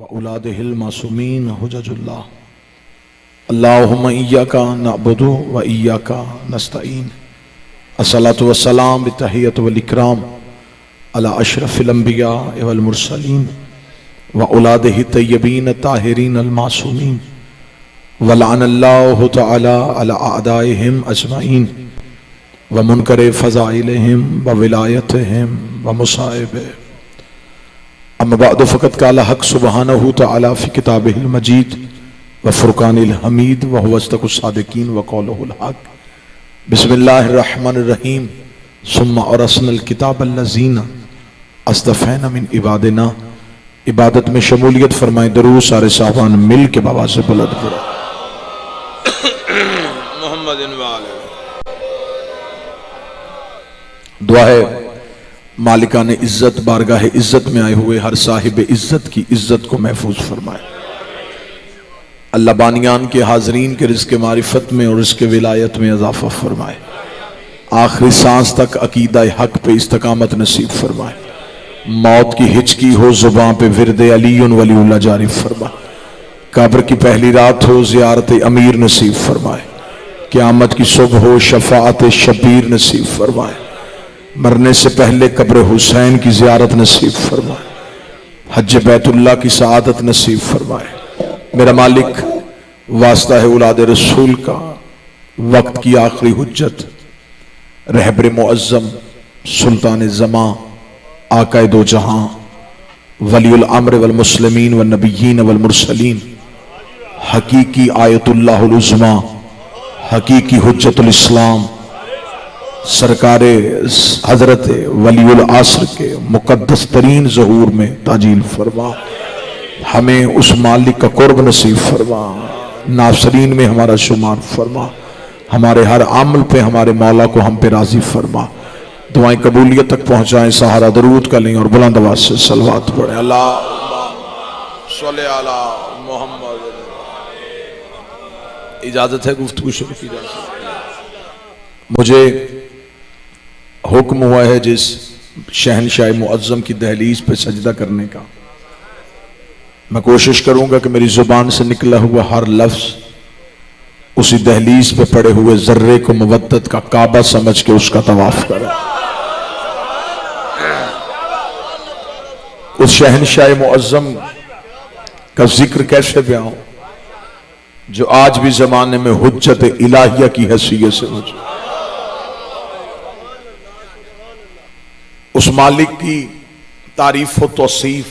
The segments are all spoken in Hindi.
व औलादिहिल मासूमीन हुज्जतुल्लाह। अल्लाहुम्मा इय्याका नअबुदु व इय्याका नस्तईन। अस्सलातु वस्सलाम बित्तहिय्यत वल इकराम अला अशरफिल अंबिया वल मुरसलीन व औलादिहि तय्यबीन ताहिरीन अल मासूमीन व लअनल्लाहु तआला अला अअदाइहिम अजमईन व मुनकर फ़ज़ाइलिहिम व विलायतिहिम व मुसाइबिहिम। अम्मा बअद फ़क़द क़ाला हक़ सुब्हानहु तआला फ़ी किताबिहिल मजीद व फ़ुरक़ानिल हमीद व हुवा अस्दक़ुस सादिक़ीन व क़ौलुहुल हक़। बिस्मिल्लाहिर रहमानिर रहीम। सुम्मा औरसनल किताबल्लज़ीना अस्तफ़ैना मिन इबादिना। इबादत में शमूलियत फरमाए। दरूद सारे साहबान मिल के बाबा से बुलंद करो। मोहम्मदिन व आले। दुआ है मालिकान इज्जत बारगाह इज्जत में आए हुए हर साहिब इज्जत की इज्जत को महफूज फरमाए। अल्लाह बानियान के हाजरीन के रिज़्क़ मारिफत में और रिज़्क़ विलायत में इजाफा फरमाए। आखिरी सांस तक अकीदा हक पे इस्तकामत नसीब फरमाए। मौत की हिचकी हो जुबान पे विरदे अलीउन वलीउल्लाह जारी फरमाए। कब्र की पहली रात हो ज़ियारत अमीर नसीब फरमाए। क़यामत की सुबह हो शफ़ाअत शबीर नसीब फरमाए। मरने से पहले कब्र हुसैन की ज़ियारत नसीब फरमाए। हज बैतुल्लाह की सआदत नसीब फरमाए। मेरा मालिक वास्ता है औलाद रसूल का, वक्त की आखिरी हुज्जत, रहबर मुअज़्ज़म, सुल्तान ज़मा, आकाए दो जहां, वलीउल अम्र वल मुस्लिमीन व नबिय्यीन वल मुरसलीन, हकीकी आयतुल्लाहुल उज़्मा, हकीकी हुज्जतुल इस्लाम, सरकारे हजरत वलीउल आसर के मुकद्दस तरीन ज़हूर में ताजील फरमा। हमें उस मालिक का कुर्ब नसीब फरमा। नासरीन में हमारा शुमार फरमा। हमारे हर अमल पे हमारे मौला को हम पे राजी फरमा। दुआएं कबूलियत तक पहुंचाएं। सहारा दरूद का लें और बुलंद आवाज से सलवात पढ़ें। अल्लाहुम्मा सल्लि अला मुहम्मद। इजाजत है गुफ्तगू शुरू की जा सकती। मुझे हुक्म हुआ है जिस शहनशाह मुअज़्ज़म की दहलीज पे सजदा करने का, मैं कोशिश करूंगा कि मेरी जुबान से निकला हुआ हर लफ्ज उसी दहलीज पे पड़े हुए जर्रे को मवद्दत का काबा समझ के उसका तवाफ करें। उस शहनशाह मुअज़्ज़म का जिक्र कैसे बयां हो जो आज भी जमाने में हुज्जत इलाहिया की हैसियत से मौजूद। उस मालिक की तारीफ व तौसीफ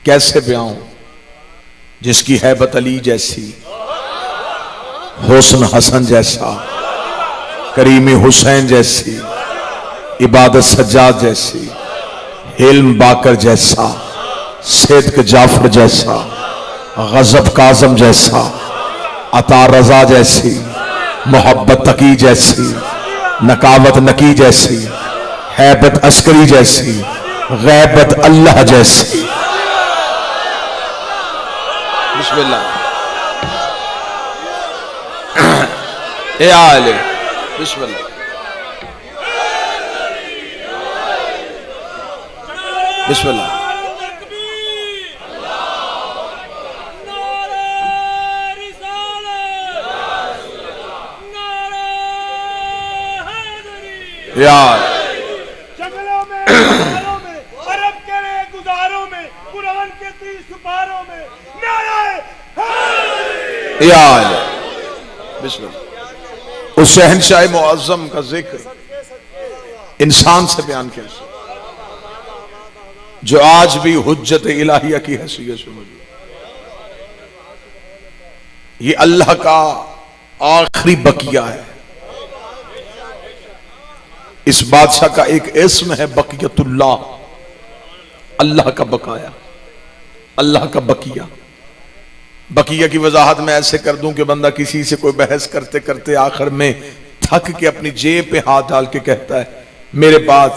कैसे बयां हो जिसकी हैबत अली जैसी, हुस्न हसन जैसा, करीमी हुसैन जैसी, इबादत सज्जाद जैसी, हिल्म बाकर जैसा, सिद्क जाफर जैसा, गजब काजम जैसा, अता रजा जैसी, मोहब्बत तकी जैसी, नकावत नकी जैसी, हैबत अस्करी जैसी, गैबत अल्लाह जैसी। बिस्मिल्लाह। ए आले बिस्मिल्लाह। बिस्मिल्लाह। यार जंगलों में, पहाड़ों में, अरब के गुजारों में, कुरान के 30 पारों में नारे हैदरी। यार बिस्मिल्लाह। उस शहनशाह मुअज़्ज़म का जिक्र इंसान से बयान कैसे जो आज भी हुज्जत इलाहिया की हैसियत से मौजूद। ये अल्लाह का आखिरी बकिया है। इस बादशाह का एक इस्म है बकियतुल्लाह, अल्लाह का बकाया, अल्लाह का बकिया। बकिया की वजाहत मैं ऐसे कर दूं कि बंदा किसी से कोई बहस करते करते आखिर में थक के अपनी जेब पे हाथ डाल के कहता है मेरे पास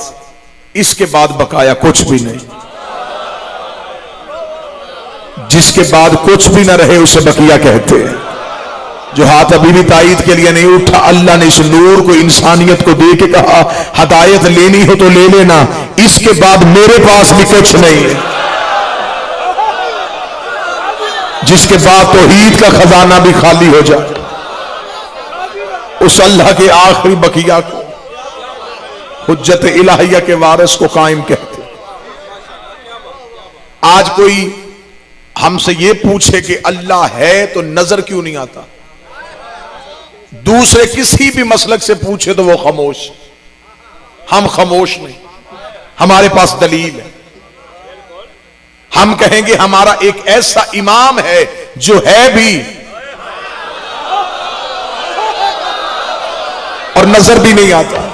इसके बाद बकाया कुछ भी नहीं। जिसके बाद कुछ भी ना रहे उसे बकिया कहते हैं। जो हाथ अभी भी तायीद के लिए नहीं उठा, अल्लाह ने इस नूर को इंसानियत को दे के कहा हदायत लेनी हो तो ले लेना, इसके बाद मेरे पास भी कुछ नहीं है। जिसके बाद तौहीद का खजाना भी खाली हो जाए, उस अल्लाह के आखिरी बकिया को हुज्जत इलाहिया के वारिस को कायम कहते। आज कोई हमसे ये पूछे कि अल्लाह है तो नजर क्यों नहीं आता, दूसरे किसी भी मसलक से पूछे तो वो खामोश। हम खामोश नहीं, हमारे पास दलील है। हम कहेंगे हमारा एक ऐसा इमाम है जो है भी और नजर भी नहीं आता।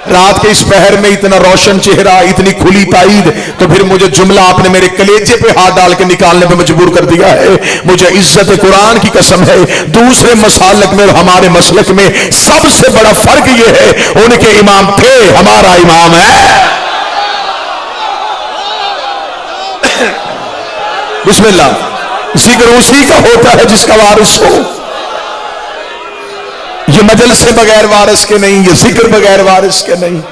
रात के इस पहर में इतना रोशन चेहरा, इतनी खुली ताईद, तो फिर मुझे जुमला आपने मेरे कलेजे पे हाथ डाल के निकालने पे मजबूर कर दिया है। मुझे इज्जत कुरान की कसम है, दूसरे मसालक में और हमारे मसलक में सबसे बड़ा फर्क यह है, उनके इमाम थे, हमारा इमाम है। बिस्मिल्लाह। जिक्र उसी का होता है जिसका वारिस हो। ये मजलिस बगैर वारिस के नहीं, ये जिक्र बगैर वारिस के नहीं,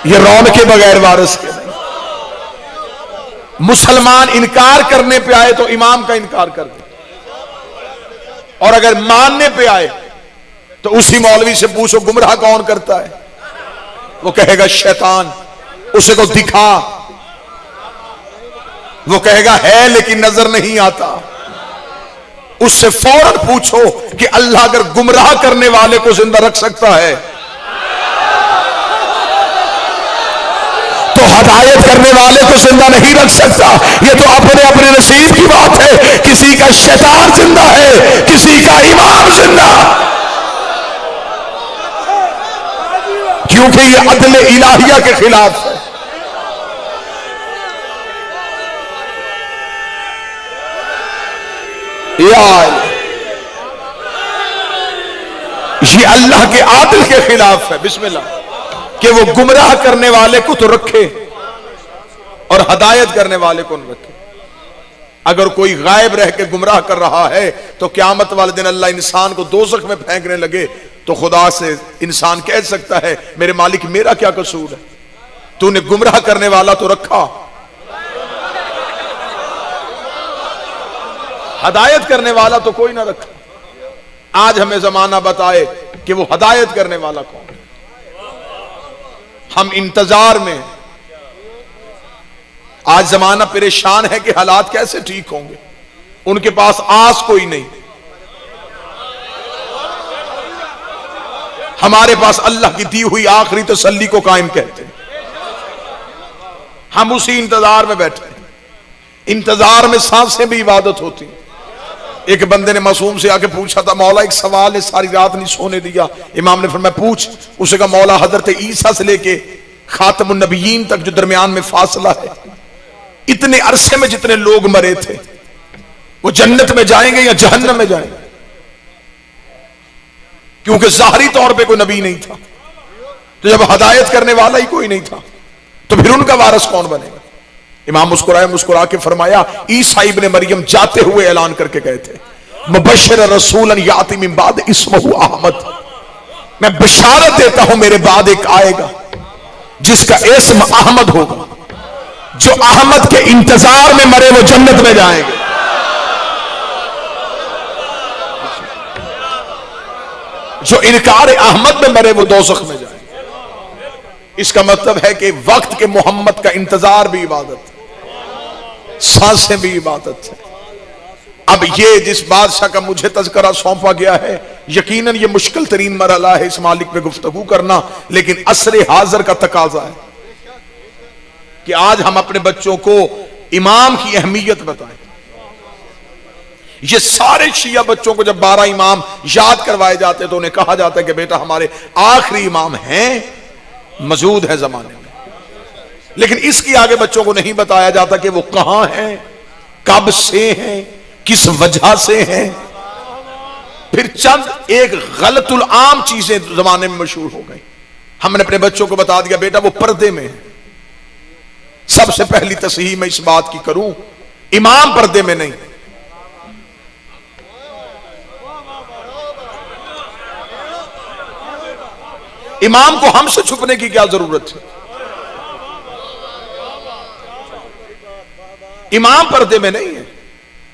ये रौन के बगैर वारिस के नहीं। मुसलमान इनकार करने पे आए तो इमाम का इनकार कर दे, और अगर मानने पे आए तो उसी मौलवी से पूछो गुमराह कौन करता है, वो कहेगा शैतान। उसे को दिखा, वो कहेगा है लेकिन नजर नहीं आता। उससे फौरन पूछो कि अल्लाह अगर गुमराह करने वाले को जिंदा रख सकता है तो हिदायत करने वाले को जिंदा नहीं रख सकता। ये तो अपने अपने नसीब की बात है। किसी का शैतान जिंदा है, किसी का इमाम जिंदा, क्योंकि ये अदल इलाहिया के खिलाफ है। ये अल्लाह के आदिल के खिलाफ है। बिस्मिल्लाह। कि वो गुमराह करने वाले को तो रखे और हदायत करने वाले को न रखे। अगर कोई गायब रह के गुमराह कर रहा है तो क़यामत वाले दिन अल्लाह इंसान को दोज़ख में फेंकने लगे तो खुदा से इंसान कह सकता है मेरे मालिक मेरा क्या कसूर है, तूने गुमराह करने वाला तो रखा, हदायत करने वाला तो कोई ना रखा। आज हमें जमाना बताए कि वो हदायत करने वाला कौन है। हम इंतजार में, आज जमाना परेशान है कि हालात कैसे ठीक होंगे। उनके पास आस कोई नहीं, हमारे पास अल्लाह की दी हुई आखिरी तसल्ली को कायम कहते हैं। हम उसी इंतजार में बैठे हैं। इंतजार में सांसें भी इबादत होती हैं। एक बंदे ने मासूम से आके पूछा था मौला एक सवाल है, सारी रात नहीं सोने दिया। इमाम ने फरमाया पूछ। उसे कहा मौला हजरत ईसा से लेके खातमुन नबीयीन तक जो दरमियान में फासला है, इतने अरसे में जितने लोग मरे थे वो जन्नत में जाएंगे या जहन्नम में जाएंगे? क्योंकि ज़ाहिरी तौर पे कोई नबी नहीं था, तो जब हदायत करने वाला ही कोई नहीं था तो फिर उनका वारिस कौन बनेगा? इमाम मुस्कुरा के फरमाया ईसा इब्ने मरियम जाते हुए ऐलान करके गए थे मुबश्शिर रसूलन याती मिन बाद इस्मुहु अहमद, मैं बशारत देता हूं मेरे बाद एक आएगा जिसका इस्म अहमद होगा। जो अहमद के इंतजार में मरे वो जन्नत में जाएंगे। जो इनकार अहमद में मरे वो दोज़ख में जाएंगे। इसका मतलब है कि वक्त के मोहम्मद का इंतजार भी इबादत है, सांसें भी इबादत है। अब ये जिस बादशाह का मुझे तज़किरा सौंपा गया है, यकीनन ये मुश्किल तरीन मरहला है इस मालिक पे गुफ्तगू करना, लेकिन असरे हाजिर का तकाजा है कि आज हम अपने बच्चों को इमाम की अहमियत बताएं। ये सारे शिया बच्चों को जब 12 इमाम याद करवाए जाते तो उन्हें कहा जाता है कि बेटा हमारे आखिरी इमाम हैं, मौजूद है जमाने में, लेकिन इसके आगे बच्चों को नहीं बताया जाता कि वो कहां हैं, कब से हैं, किस वजह से हैं। फिर चंद एक गलतुल आम चीजें जमाने में मशहूर हो गई। हमने अपने बच्चों को बता दिया बेटा वो पर्दे में है। सबसे पहली तस्हीह मैं इस बात की करूं, इमाम पर्दे में नहीं। इमाम को हमसे छुपने की क्या जरूरत है? इमाम पर्दे में नहीं है।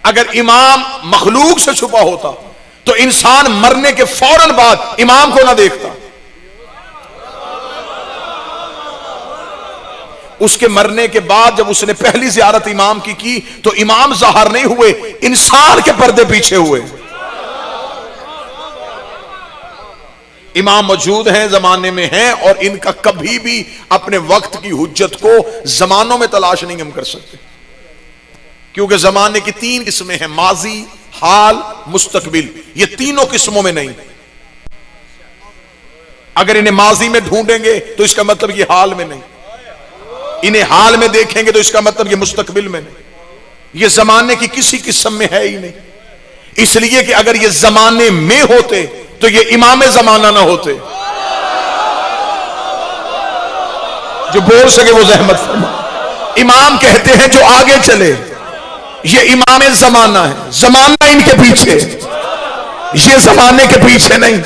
अगर इमाम मखलूक से छुपा होता तो इंसान मरने के फौरन बाद इमाम को ना देखता। उसके मरने के बाद जब उसने पहली जियारत इमाम की तो इमाम ज़ाहिर नहीं हुए, इंसान के पर्दे पीछे हुए। इमाम मौजूद हैं, जमाने में हैं, और इनका कभी भी अपने वक्त की हुज्जत को जमानों में तलाश नहीं हम कर सकते, क्योंकि जमाने की 3 किस्में हैं, माजी, हाल, मुस्तकबिल। ये तीनों किस्मों में नहीं। अगर इन्हें माजी में ढूंढेंगे तो इसका मतलब ये हाल में नहीं, इन्हें हाल में देखेंगे तो इसका मतलब ये मुस्तकबिल में नहीं, ये जमाने की किसी किस्म में है ही नहीं। इसलिए कि अगर ये जमाने में होते तो ये इमाम जमाना ना होते। जो बोल सके वो जहमत फरमा। इमाम कहते हैं जो आगे चले, ये इमाम जमाना है, जमाना इनके पीछे, ये जमाने के पीछे नहीं।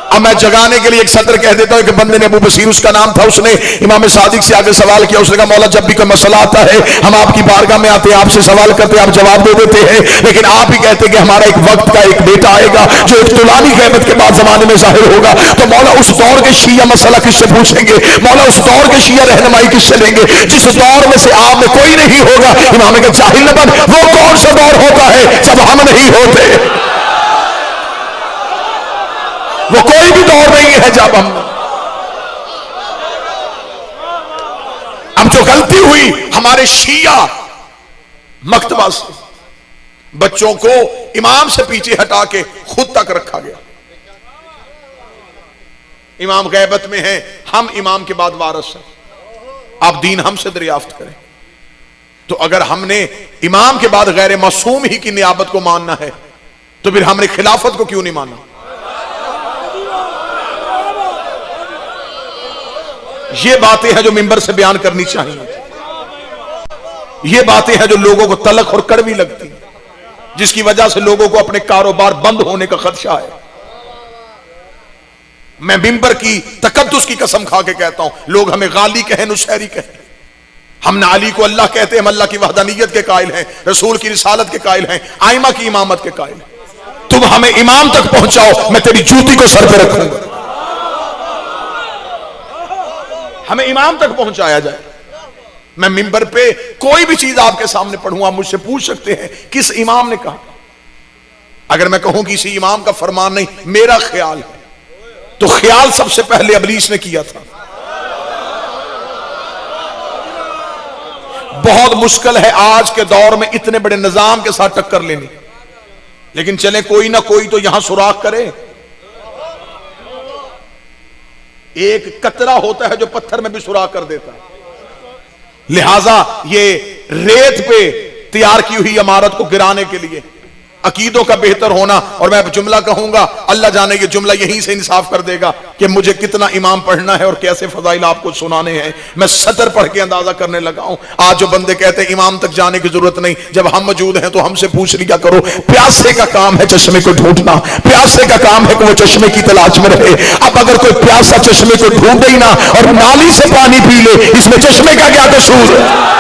अब मैं जगाने के लिए एक सत्र कह देता हूं कि बंदे ने, अबू बसीर उसका नाम था, उसने इमाम सादिक से आगे सवाल किया। उसने कहा मौला जब भी कोई मसला आता है हम आपकी बारगाह में आते हैं, आपसे सवाल करते हैं, आप जवाब दे देते हैं, लेकिन आप ही कहते हैं कि हमारा एक वक्त का एक बेटा आएगा जो एक तुलानी क़यामत के बाद जमाने में जाहिर होगा। तो मौला उस दौर के शिया मसला किससे पूछेंगे? मौला उस दौर के शिया रहनुमाई किससे लेंगे जिस दौर में से आप में कोई नहीं होगा? इमाम का जाहिल न बन, वो कौन सा दौर होता है जब हम नहीं होते? वो कोई भी दौर नहीं है जब हम। अब जो गलती हुई हमारे शिया मकतबा से, बच्चों को इमाम से पीछे हटा के खुद तक रखा गया। इमाम गैबत में है, हम इमाम के बाद वारिस हैं, आप दीन हमसे दरियाफ्त करें। तो अगर हमने इमाम के बाद गैर मासूम ही की नियाबत को मानना है तो फिर हमने खिलाफत को क्यों नहीं माना? ये बातें हैं जो मिंबर से बयान करनी चाहिए। ये बातें हैं जो लोगों को तलख और कड़वी लगती हैं, जिसकी वजह से लोगों को अपने कारोबार बंद होने का खदशा है। मैं मिंबर की तकद्दुस की कसम खा के कहता हूं, लोग हमें गाली कहें, नुशैरी कहें, हम ना अली को अल्लाह कहते हैं, हम अल्लाह की वहदानियत के कायल हैं, रसूल की रिसालत के कायल हैं, आइमा की इमामत के कायल हैं। तुम हमें इमाम तक पहुंचाओ, मैं तेरी जूती को सर पे रखूंगा। हमें इमाम तक पहुंचाया जाए। मैं मिंबर पे कोई भी चीज आपके सामने पढ़ूं, आप मुझसे पूछ सकते हैं किस इमाम ने कहा। अगर मैं कहूं किसी इमाम का फरमान नहीं, मेरा ख्याल है, तो ख्याल सबसे पहले इब्लीस ने किया था। बहुत मुश्किल है आज के दौर में इतने बड़े निजाम के साथ टक्कर लेनी, लेकिन चले कोई ना कोई तो यहां सुराख करे। एक कतरा होता है जो पत्थर में भी सुराख कर देता है। लिहाजा ये रेत पे तैयार की हुई इमारत को गिराने के लिए अकीदों का बेहतर होना, और मैं जुमला कहूंगा, अल्लाह जाने ये जुमला यहीं से इंसाफ कर देगा कि मुझे कितना इमाम पढ़ना है और कैसे फजाइल आपको सुनाने हैं। मैं सतर पढ़ के अंदाजा करने लगा हूं। आज जो बंदे कहते हैं इमाम तक जाने की जरूरत नहीं, जब हम मौजूद हैं तो हमसे पूछ लिया करो। प्यासे का काम है चश्मे को ढूंढना, प्यासे का काम है कि वो चश्मे की तलाश में रहे। अब अगर कोई प्यासा चश्मे को ढूंढे ही ना और नाली से पानी पी ले, इसमें चश्मे का क्या कसूर है?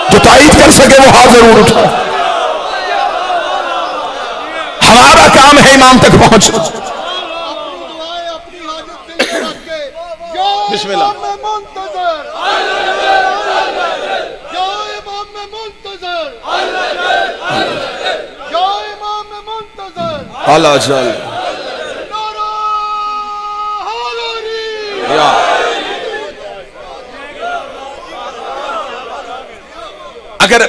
जो ताईद कर सके वो हाथ जरूर उठा। हमारा काम है इमाम तक पहुंचना। बिस्मिल्लाह। अल्लाह चल अगर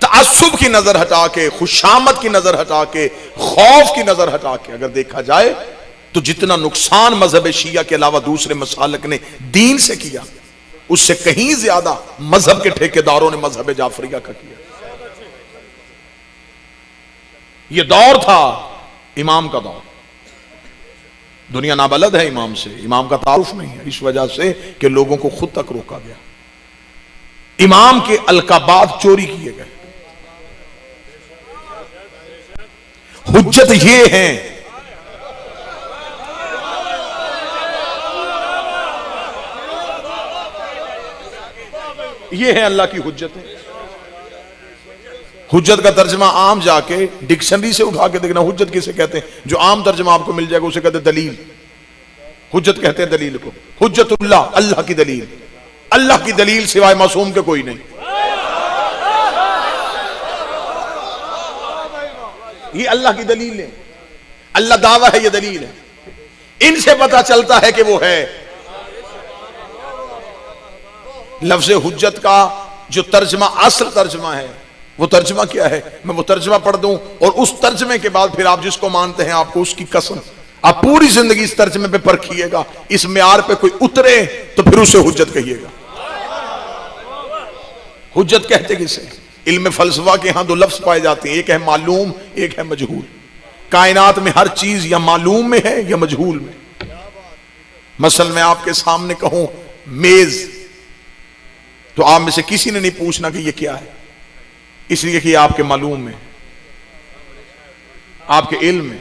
तअस्सुब की नजर हटा के, खुशामद की नजर हटा के, खौफ की नजर हटा के अगर देखा जाए तो जितना नुकसान मजहब शिया के अलावा दूसरे मसालक ने दीन से किया, उससे कहीं ज्यादा मजहब के ठेकेदारों ने मजहब जाफरिया का किया। यह दौर था इमाम का दौर। दुनिया नाबलद है इमाम से, इमाम का तारुफ नहीं है, इस वजह से कि लोगों को खुद तक रोका गया। इमाम के अलकाबात चोरी किए गए। हुज्जत ये है, ये है अल्लाह की हुज्जत है। हुज्जत का तर्जमा आम जाके डिक्शनरी से उठा के देखना, हुज्जत किसे कहते हैं? जो आम तर्जमा आपको मिल जाएगा उसे कहते हैं दलील। हुज्जत कहते हैं दलील को। हुज्जतुल्लाह, अल्लाह की दलील। अल्लाह की दलील सिवाय मासूम के कोई नहीं। ये अल्लाह की दलील है, अल्लाह दावा है, ये दलील है। इनसे पता चलता है कि वो है। लफ्ज़ हुज्जत का जो तर्जमा, असल तर्जमा है, वो तर्जमा क्या है? मैं वो तर्जमा पढ़ दूं और उस तर्जमे के बाद फिर आप जिसको मानते हैं आपको उसकी कसम, आप पूरी जिंदगी इस तर्जमे पे परखिएगा, इस म्यार पे कोई उतरे तो फिर उसे हुज्जत कहिएगा। हुज्जत कहते किसे? इल्म फलसफा के यहां दो लफ्ज पाए जाते हैं, एक है मालूम, एक है मजहूल। कायनात में हर चीज या मालूम में है या मजहूल में। मसल मैं आपके सामने कहूं मेज, तो आप में से किसी ने नहीं पूछना कि ये क्या है, इसलिए कि आपके मालूम में, आपके इल्म में।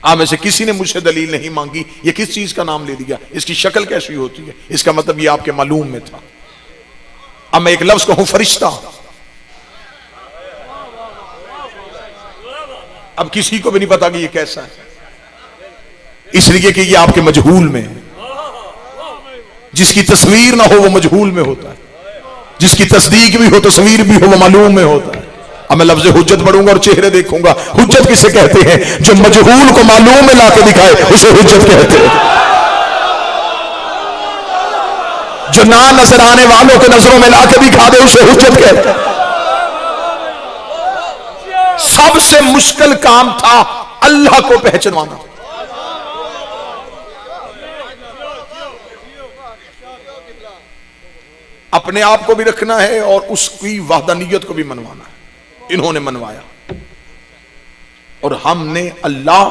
आप में से किसी ने मुझसे दलील नहीं मांगी ये किस चीज का नाम ले दिया, इसकी शक्ल कैसी होती है, इसका मतलब ये आपके मालूम में था। अब मैं एक लफ्ज कहूं फरिश्ता, अब किसी को भी नहीं पता कि ये कैसा है, इसलिए कि ये आपके मजहूल में है। जिसकी तस्वीर ना हो वो मजहूल में होता है, जिसकी तस्दीक भी हो, तस्वीर भी हो, वो मालूम में होता है। अब मैं लफ्ज़ हुज्जत पढ़ूंगा और चेहरे देखूंगा। हुज्जत किसे कहते हैं? जो मजहूल को मालूम में लाके दिखाए उसे हुज्जत कहते हैं। जो ना नजर आने वालों के नजरों में लाके दिखा दे उसे हुज्जत कहते हैं। सबसे मुश्किल काम था अल्लाह को पहचानना। अपने आप को भी रखना है और उसकी वहदानियत को भी मनवाना है। इन्होंने मनवाया और हमने अल्लाह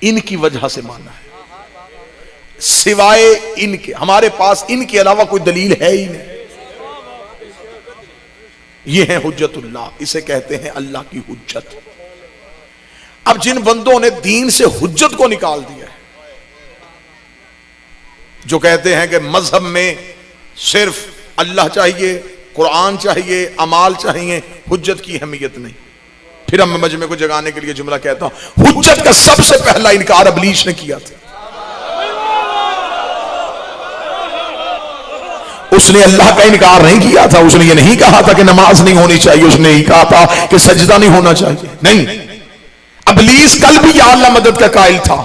इनकी वजह से माना है। सिवाय इनके हमारे पास इनके अलावा कोई दलील है ही नहीं। ये है हुज्जतुल्लाह, इसे कहते हैं अल्लाह की हुज्जत। अब जिन बंदों ने दीन से हुज्जत को निकाल दिया है, जो कहते हैं कि मजहब में सिर्फ अल्लाह चाहिए, कुरान चाहिए, अमाल चाहिए, हुज्जत की अहमियत नहीं। फिर अब मैं मजमे को जगाने के लिए जुमला कहता हूं, हुज्जत का सबसे पहला इनकार इब्लीस ने किया था। उसने अल्लाह का इनकार नहीं किया था। उसने ये नहीं कहा था कि नमाज नहीं होनी चाहिए, उसने ही कहा था कि सजदा नहीं होना चाहिए। नहीं, इब्लीस कल भी या अल्लाह मदद का कायल था,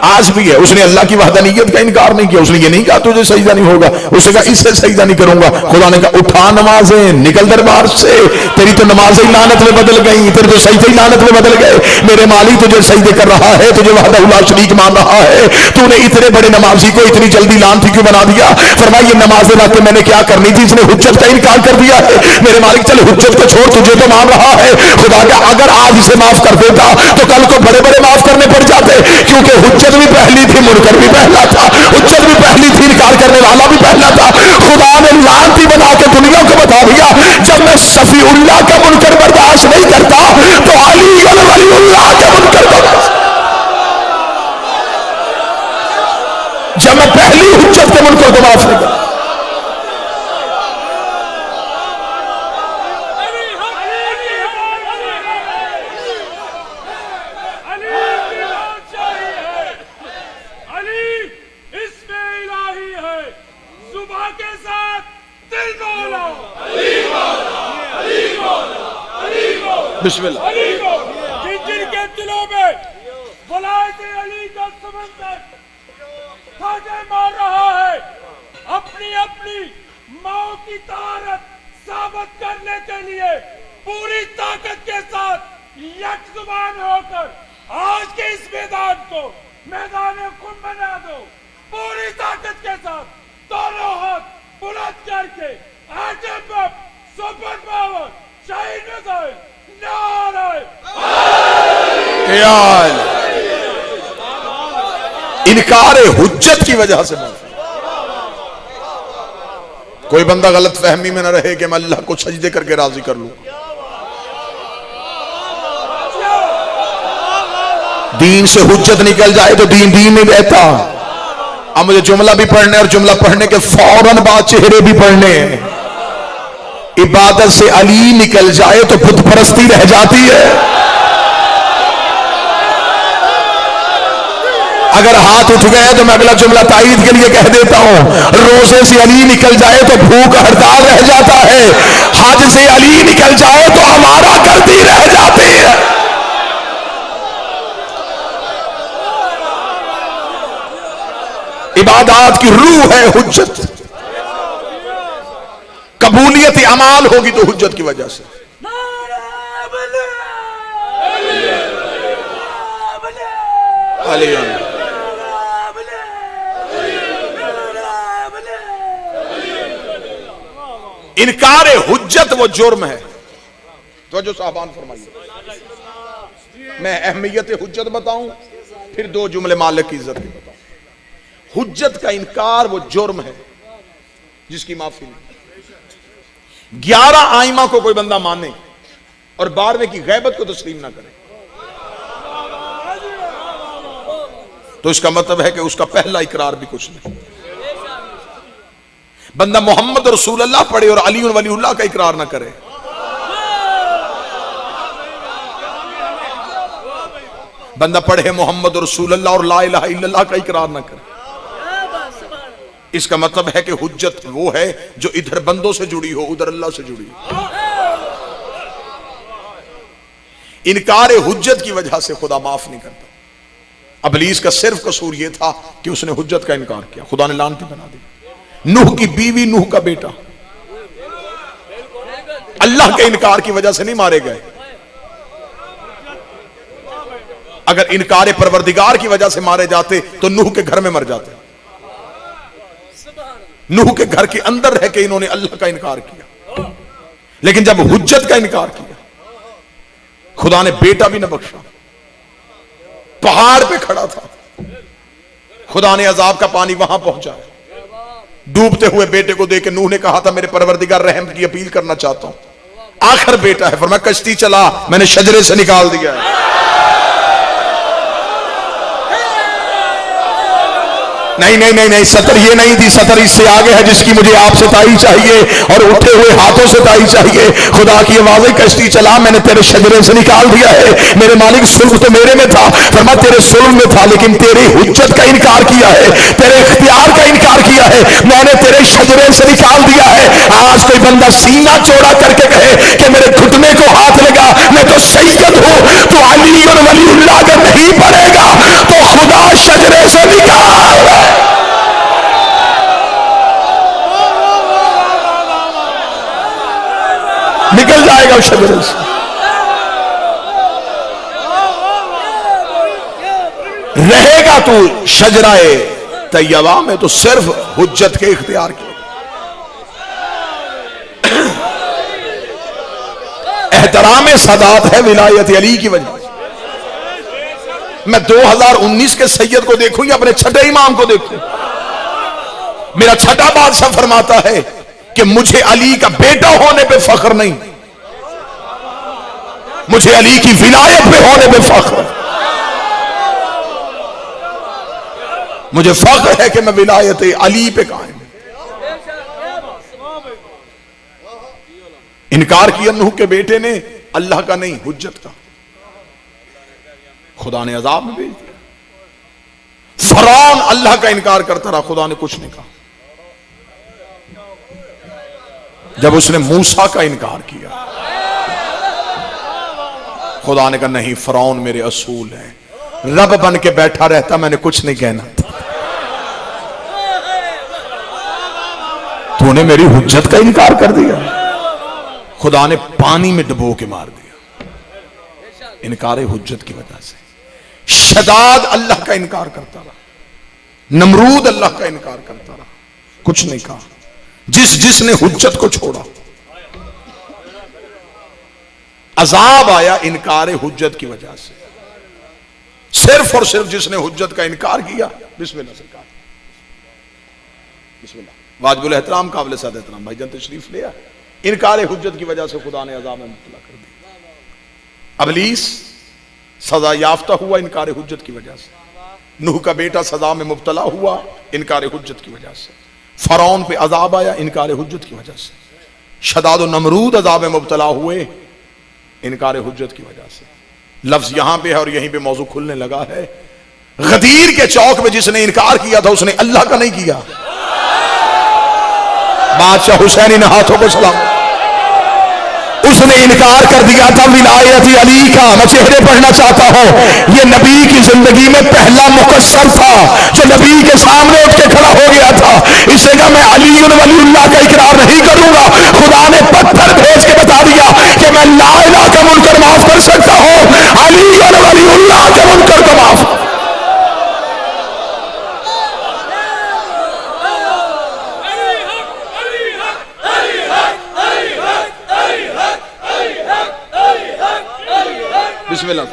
आज भी है। उसने अल्लाह की वहदानियत का इनकार नहीं किया। उसने ये नहीं कहा तुझे सजदा नहीं होगा, उसने कहा इससे सजदा नहीं करूंगा। खुदा ने कहा उठा नमाजें, निकल दरबार से, तेरी तो नमाजें ही लानत में बदल गई, तेरे तो सजदे ही लानत में बदल गए। मेरे मालिक तुझे सजदे कर रहा है, तुझे वहदहुल्लाह शरीक मान रहा है, तूने इतने बड़े नमाजी को इतनी जल्दी लानती क्यों बना दिया? फरमाया ये नमाजें रख के मैंने क्या करनी थी, इसने हुज्जत का इनकार कर दिया है। मेरे मालिक चल हुज्जत को छोड़, तुझे तो मान रहा है। खुदा का अगर आज इसे माफ कर देता तो कल को बड़े बड़े माफ करने पड़ जाते, क्योंकि हुज्जत भी पहली थी, मुनकर भी पहला था, हुज्जत भी पहली थी, इनकार करने वाला भी पहला था। खुदा ने लानती बना के दुनिया को बता दिया, जब मैं शफीउल्लाह का मुनकर बर्दाश्त नहीं करता तो अली वलीउल्लाह का मुनकर बर्दाश्त, जब मैं पहली हुज्जत के मुनकर को माफ नहीं करता। बिस्मिल्लाह। जिनके दिलों में वलायत अली का समंदर धागे मार रहा है, अपनी अपनी माओ की ताकत साबित करने के लिए पूरी ताकत के साथ यकजुबान होकर आज के इस मैदान को मैदान खून बना दो। पूरी ताकत के साथ दोनों हाथ बुलंद करके एटम बम, सुपर पावर, शहीद मिसाइल, इनकार हुज्जत की वजह से कोई बंदा गलत फहमी में न रहे कि मैं अल्लाह को सजदे करके राजी कर लूं। दीन से हुज्जत निकल जाए तो दीन दीन नहीं रहता। अब मुझे जुमला भी पढ़ने और जुमला पढ़ने के फौरन बाद चेहरे भी पढ़ने हैं। इबादत से अली निकल जाए तो बुत परस्ती रह जाती है। अगर हाथ उठ गए तो मैं अगला जुमला ताईद के लिए कह देता हूं। रोजे से अली निकल जाए तो भूख हड़ताल रह जाता है। हज से अली निकल जाए तो हमारा गलती रह जाती है। इबादत की रूह है हुज्जत। कबूलियत अमाल होगी तो हुज्जत की वजह से। इनकार हुज्जत वो जुर्म है। तो जो साहबान फरमाइए, मैं अहमियत हुज्जत बताऊं, फिर दो जुमले मालिक की इज्जत की बताऊं। हुज्जत का इनकार वो जुर्म है जिसकी माफी नहीं। 11 आइमा को कोई बंदा माने और 12वें की गैबत को तस्लीम ना करे तो इसका मतलब है कि उसका पहला इकरार भी कुछ नहीं। बंदा मोहम्मद रसूल अल्लाह पढ़े और अली वलीउल्लाह का इकरार ना करे, बंदा पढ़े मोहम्मद रसूल अल्लाह और ला इलाहा इल्लल्लाह का इकरार ना करे, इसका मतलब है कि हुज्जत वो है जो इधर बंदों से जुड़ी हो उधर अल्लाह से जुड़ी हो। इनकार हुज्जत की वजह से खुदा माफ नहीं करता। अबलीस का सिर्फ कसूर यह था कि उसने हुज्जत का इनकार किया, खुदा ने लानती बना दी। नूह की बीवी, नूह का बेटा अल्लाह के इनकार की वजह से नहीं मारे गए। अगर इनकार परवरदिगार की वजह से मारे जाते तो नूह के घर में मर जाते। नूह के घर के अंदर रह के इन्होंने अल्लाह का इनकार किया, लेकिन जब हुज्जत का इनकार किया खुदा ने बेटा भी न बख्शा। पहाड़ पे खड़ा था, खुदा ने अजाब का पानी वहां पहुंचाया। डूबते हुए बेटे को देख के नूह ने कहा था मेरे परवरदिगार रहम की अपील करना चाहता हूं। आखिर बेटा है, फरमाया कश्ती चला, मैंने शजरे से निकाल दिया है। नहीं नहीं नहीं नहीं, सतर ये नहीं थी, सतर इससे आगे है जिसकी मुझे आपसे ताई चाहिए और उठे हुए हाथों से ताई चाहिए। खुदा की आवाज़, कश्ती चला, मैंने तेरे शजरे से निकाल दिया है। मेरे मालिक सुल्ह तो मेरे में था, फरमाया तेरे सुल्ह में था, लेकिन तेरी हुज्जत का इनकार किया है, तेरे इख्तियार का इनकार किया है, मैंने तेरे शजरे से निकाल दिया है। आज कोई बंदा सीना चौड़ा करके कहे कि मेरे घुटने को हाथ लगा, मैं तो सैयद हूं, तो अली और वलीउल्लाह अगर नहीं पड़ेगा तो खुदा शजरे से निकाल। निकल जाएगा शजरे से। रहेगा तू शजराए तैयबा में तो सिर्फ हुज्जत के इख्तियार की। एहतराम सदात है विलायत अली की वजह से। मैं 2019 के सैयद को देखूं या अपने छठे इमाम को देखूं, मेरा छठा बादशाह फरमाता है कि मुझे अली का बेटा होने पे फख्र नहीं, मुझे अली की विलायत पे होने पे फख्र है। मुझे फख्र है कि मैं विलायत अली पे कायम। इनकार किया नूह के बेटे ने, अल्लाह का नहीं हुज्जत का। खुदा ने अजाब में भेज दिया। फरौन अल्लाह का इनकार करता रहा, खुदा ने कुछ नहीं कहा। जब उसने मूसा का इनकार किया, खुदा ने कहा नहीं, फरौन मेरे असूल है, रब बन के बैठा रहता, मैंने कुछ नहीं कहना था। तूने मेरी हुज्जत का इनकार कर दिया। खुदा ने पानी में डुबो के मार दिया इनकार हुज्जत की वजह से। शदाद अल्लाह का इनकार करता रहा, नमरूद अल्लाह का इनकार करता रहा, कुछ नहीं कहा। जिसने हुज्जत को छोड़ा अजाब आया इनकार हुज्जत की वजह से। सिर्फ और सिर्फ जिसने हुज्जत का इनकार किया, बिस्मिल्लाह सरकार, बिस्मिल्लाह, वाजिबुल एहतराम काबिल साद एहतराम भाईजान तशरीफ ले आए। इनकार हुज्जत की वजह से खुदा ने अजाब में मुब्तला कर दिया। अबलीस सजा याफ्ता हुआ इनकार हुज्जत की वजह से। नूह का बेटा सजा में मुब्तला हुआ इनकार हुज्जत की वजह से, फरौन पे अजाब आया इनकार हुज्जत की वजह से, शदाद और नमरूद अजाब में मुब्तला हुए इनकार हुज्जत की वजह से। लफ्ज यहां पे है और यहीं पे मौजू खुलने लगा है। गदीर के चौक में जिसने इनकार किया था उसने अल्लाह का नहीं किया। बादशाह हुसैन ने हाथों को सलाम, उसने इनकार कर दिया था विलायत अली का। मैं चेहरे पढ़ना चाहता हूं, ये नबी की जिंदगी में पहला मुकस्सर था जो नबी के सामने उठ के खड़ा हो गया था। इसने कहा मैं अली वलीउल्लाह का इकरार नहीं करूंगा। खुदा ने पत्थर भेज के बता दिया कि मैं ला इलाहा का मुनकर माफ कर सकता हूं, अली वलीउल्लाह के मुनकर को माफ। बिस्मिल्लाह।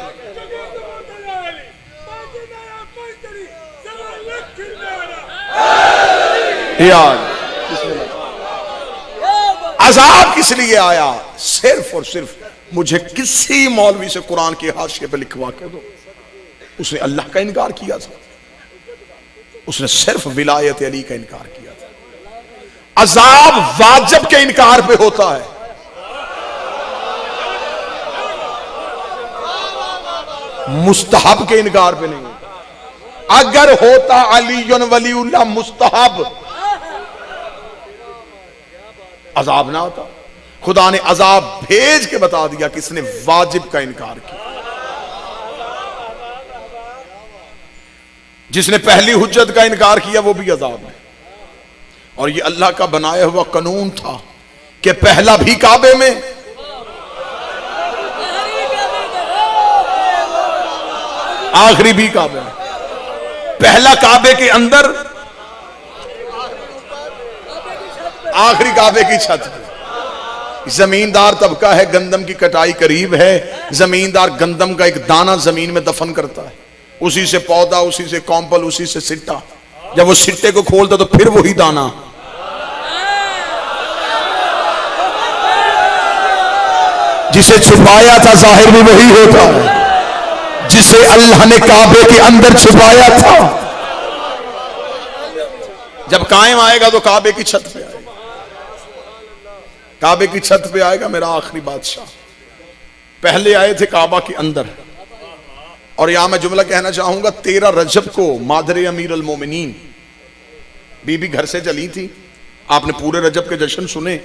अजाब किस लिए आया? सिर्फ और सिर्फ मुझे किसी मौलवी से कुरान के हाशिए पे लिखवा के दो। उसने अल्लाह का इनकार किया था, उसने सिर्फ विलायत अली का इनकार किया था। अजाब वाजिब के इनकार पे होता है, मुस्तहब के इनकार पे नहीं होता। अगर होता अली वलीउल्लाह मुस्तहब, अजाब ना होता। खुदा ने अजाब भेज के बता दिया कि इसने वाजिब का इनकार किया। जिसने पहली हुज्जत का इनकार किया वो भी अजाब में। और ये अल्लाह का बनाया हुआ कानून था कि पहला भी काबे में, आखिरी भी काबे में। पहला काबे के अंदर, आखिरी काबे की छत पे। जमींदार तबका है, गंदम की कटाई करीब है, जमींदार गंदम का एक दाना जमीन में दफन करता है, उसी से पौधा, उसी से कॉम्पल, उसी से सिट्टा। जब वो सिट्टे को खोलता तो फिर वही दाना। जिसे छुपाया था जाहिर भी वही होता है, जिसे अल्लाह ने काबे के अंदर छुपाया था जब कायम आएगा तो काबे की छत पे आएगा। काबे की छत पे आएगा मेरा आखिरी बादशाह। पहले आए थे काबा के अंदर। और यहां मैं जुमला कहना चाहूंगा, 13 रजब को मादरे अमीर अल मोमिनीन बीबी घर से चली थी। आपने पूरे रजब के जश्न सुने,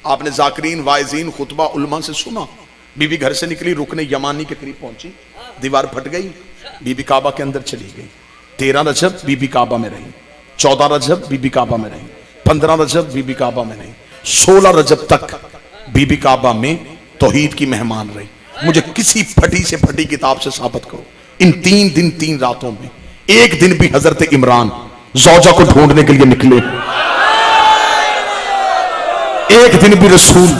आपने जाकिरीन वाइजीन खुतबा उलमा से सुना। बीबी घर से निकली, रुकने यमानी के करीब पहुंची, दीवार फट गई, बीबी काबा के अंदर चली गई। 13 रजब बीबी काबा में रही, 14 रजब बीबी काबा में रही, 15 रजब बीबी काबा में रही, 16 रजब तक बीबी काबा में तौहीद की मेहमान रही। मुझे किसी फटी से फटी किताब से साबित करो, इन 3 दिन 3 रातों में एक दिन भी हजरत इमरान ज़ौजा को ढूंढने के लिए निकले, एक दिन भी रसूल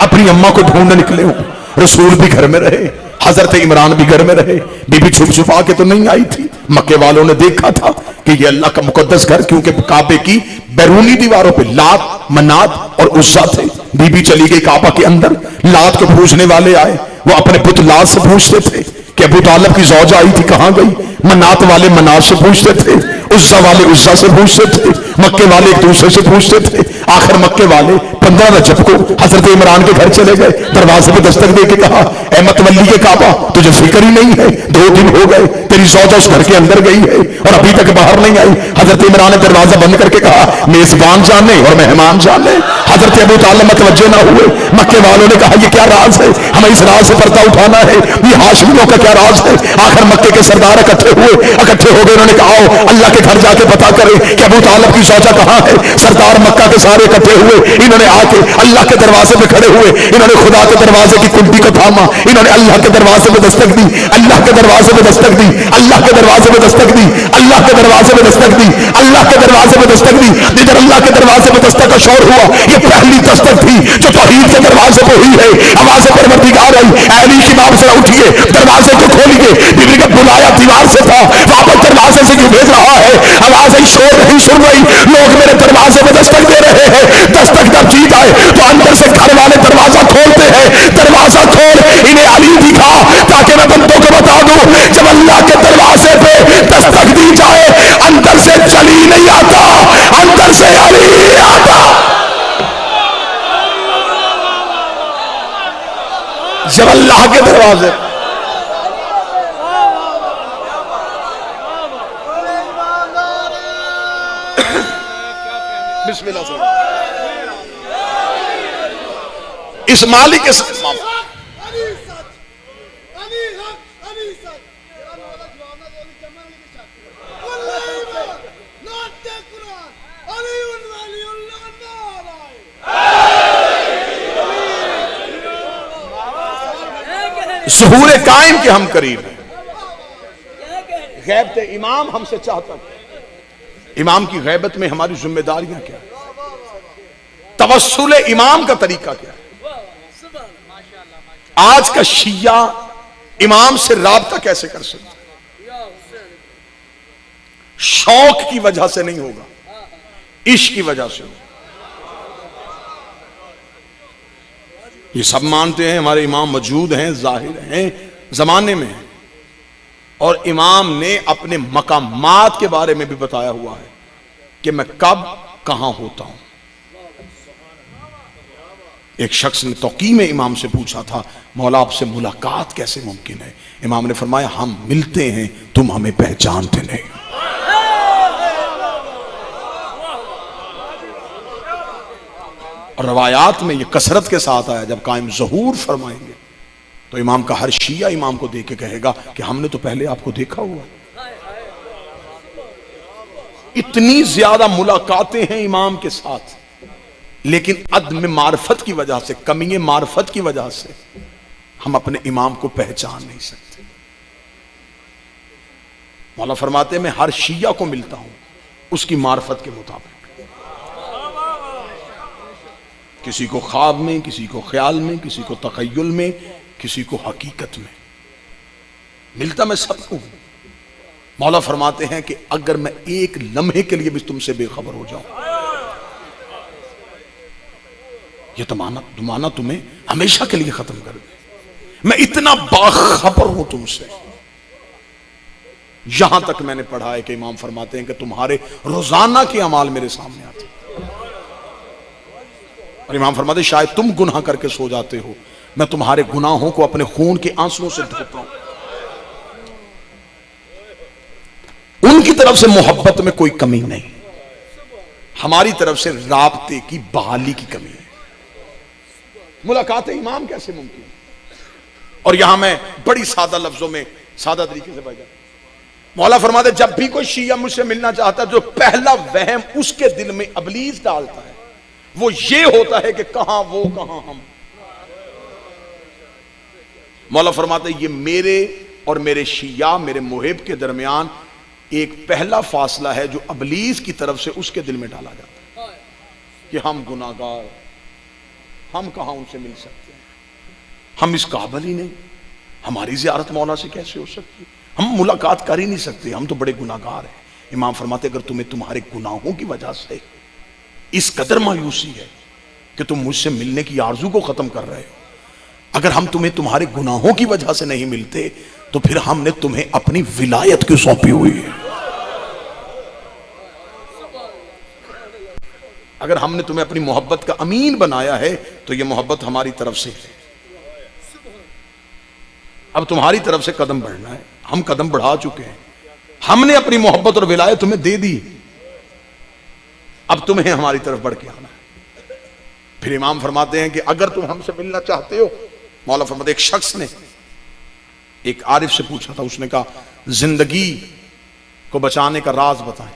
अपनी अम्मा को ढूंढने निकले हो। रसूल भी घर में रहे, हजरत इमरान भी घर में रहे। बीबी छुप छुपा के तो नहीं आई थी। मक्के वालों ने देखा था कि ये अल्लाह का मुकद्दस घर, क्योंकि काबे की बैरूनी दीवारों पे लात, मनात और उज्जा थे। बीबी चली गई काबा के अंदर, लात को पूछने वाले आए, वो अपने पुत्र लात से पूछते थे कि अबू तालिब की ज़ौजा आई थी कहां गई। मनात वाले मनात से पूछते थे, उज्जा वाले उज्जा से पूछते थे, मक्के वाले एक दूसरे से पूछते थे। आखिर मक्के वाले 15 रजब को हजरत इमरान के घर चले गए, दरवाजे पे दस्तक दे के कहा, ए मतवल्ली के काबा, तुझे फिक्र ही नहीं है, 2 दिन हो गए तेरी ज़ौजा उस घर के अंदर गई है और अभी तक बाहर नहीं आई। हजरत इमरान ने दरवाजा बंद करके कहा, मेजबान जाने और मेहमान जाने। हजरत अबू तालिब मतवज्जे ना हुए। मक्के वालों ने कहा, ये क्या राज है, हमें इस राज से पर्दा उठाना है, ये हाशमियों का क्या राज है। आखिर मक्के के सरदार इकट्ठे हो गए। उन्होंने कहा, आओ अल्लाह के घर जाके पता करें कि अबू तालिब की ज़ौजा कहां है। सरदार मक्का के सारे इकट्ठे हुए। इन्होंने आके अल्लाह के दरवाजे पे खड़े हुए, इन्होंने खुदा के दरवाजे की कुंडी को थामा, इन्होंने अल्लाह के दरवाजे पे दस्तक दी, अल्लाह के दरवाजे पे दस्तक दी, अल्लाह के दरवाजे पे दस्तक दी, अल्लाह के दरवाजे पे दस्तक दी, अल्लाह के दरवाजे पे दस्तक दी। जिधर अल्लाह के दरवाजे पे दस्तक का शोर हुआ, ये पहली दस्तक थी जो तौहीद के दरवाजे पे हुई है। आवाज़ परवरदिगार आई, अली की बाप से उठिए, दरवाजे को खोलिए। बीवी का बुलाया दीवार से था, वापस दरवाजे से क्यों भेज रहा है। आवाज आई, शोर नहीं सुन रही, लोग मेरे दरवाजे पे दस्तक दे रहे हैं। दस्तक जब जीत आए तो अंदर से घर वाले दरवाजा खोलते हैं। दरवाजा खोल, इन्हें अली दिखा ताकि मैं बंदों को बता दूं, जब अल्लाह के दरवाजे पे दस्तक दी जब अल्लाह के दरवाजे बिस्मिल्लाह से इस मालिक के ज़हूर कायम के हम करीब हैं। गैबत इमाम हमसे चाहता है, इमाम की गैबत में हमारी जिम्मेदारियां क्या है, तवस्सुल इमाम का तरीका क्या है। आज का शिया इमाम से राब्ता कैसे कर सकता है? शौक की वजह से नहीं होगा, इश्क की वजह से होगा। ये सब मानते हैं हमारे इमाम मौजूद हैं, जाहिर हैं, जमाने में हैं, और इमाम ने अपने मकामात के बारे में भी बताया हुआ है कि मैं कब कहां होता हूं। एक शख्स ने तौकी में इमाम से पूछा था, मौला आपसे मुलाकात कैसे मुमकिन है? इमाम ने फरमाया, हम मिलते हैं, तुम हमें पहचानते नहीं। और रवायात में ये कसरत के साथ आया, जब कायम ज़हूर फरमाएंगे तो इमाम का हर शिया इमाम को देख के कहेगा कि हमने तो पहले आपको देखा हुआ। इतनी ज्यादा मुलाकातें हैं इमाम के साथ, लेकिन अदम मार्फत की वजह से, कमी मार्फत की वजह से हम अपने इमाम को पहचान नहीं सकते। मौला फरमाते हैं, मैं हर शिया को मिलता हूं उसकी मार्फत के मुताबिक, किसी को ख्वाब में, किसी को ख्याल में, किसी को तखय्युल में, किसी को हकीकत में। मिलता मैं सबको हूं। मौला फरमाते हैं कि अगर मैं एक लम्हे के लिए भी तुमसे बेखबर हो जाऊं, ये तमाना तुम्हें हमेशा के लिए खत्म कर दे। मैं इतना बाखबर हूं तुमसे। यहां तक मैंने पढ़ा है कि इमाम फरमाते हैं कि तुम्हारे रोजाना के अमाल मेरे सामने आते हैं। और इमाम फरमाते शायद तुम गुनाह करके सो जाते हो, मैं तुम्हारे गुनाहों को अपने खून के आंसुओं से धोता हूं। उनकी तरफ से मोहब्बत में कोई कमी नहीं, हमारी तरफ से राब्ते की बहाली की कमी है। मुलाकात इमाम कैसे मुमकिन है? और यहां मैं बड़ी सादा लफ्जों में, सादा तरीके से बता, मौला फरमाते जब भी कोई शिया मुझसे मिलना चाहता है, जो पहला वहम उसके दिल में इब्लीस डालता है वो ये होता है कि कहां वो कहां हम। मौला फरमाते ये मेरे और मेरे शिया, मेरे मुहिब के दरमियान एक पहला फासला है जो इब्लीस की तरफ से उसके दिल में डाला जाता है कि हम गुनाहगार, हम कहां उनसे मिल सकते हैं, हम इस काबिल ही नहीं, हमारी ज़ियारत मौला से कैसे हो सकती है, हम मुलाकात कर ही नहीं सकते, हम तो बड़े गुनाहगार हैं। इमाम फरमाते अगर तुम्हें तुम्हारे गुनाहों की वजह से इस कदर मायूसी है कि तुम मुझसे मिलने की आरजू को खत्म कर रहे हो, अगर हम तुम्हें तुम्हारे गुनाहों की वजह से नहीं मिलते तो फिर हमने तुम्हें अपनी विलायत क्यों सौंपी हुई है? अगर हमने तुम्हें अपनी मोहब्बत का अमीन बनाया है तो यह मोहब्बत हमारी तरफ से है। अब तुम्हारी तरफ से कदम बढ़ना है, हम कदम बढ़ा चुके हैं, हमने अपनी मोहब्बत और विलायत तुम्हें दे दी, अब तुम्हें हमारी तरफ बढ़ के आना है। फिर इमाम फरमाते हैं कि अगर तुम हमसे मिलना चाहते हो, मौला फरमाते एक शख्स ने एक आरिफ से पूछा था, उसने कहा जिंदगी को बचाने का राज बताएं।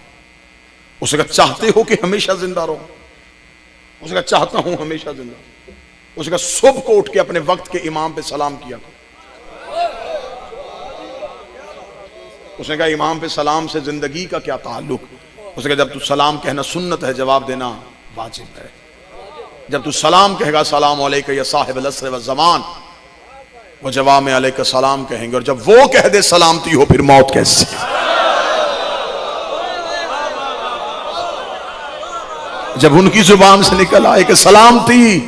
उसने कहा चाहते हो कि हमेशा जिंदा रहो? उसने कहा चाहता हूं हमेशा जिंदा। उसने कहा सुबह को उठ के अपने वक्त के इमाम पे सलाम किया करो। उसने कहा इमाम पे सलाम से जिंदगी का क्या ताल्लुक? उसने कहा जब तू सलाम कहना सुन्नत है, जवाब देना वाजिब है। जब तू सलाम कहेगा सलाम अलैका या साहिब अल-असर व ज़मान, वो जवाब में अलैका सलाम कहेंगे, और जब वो कह दे सलामती हो फिर मौत कैसे? जब उनकी जुबान से निकल आए कि सलामती,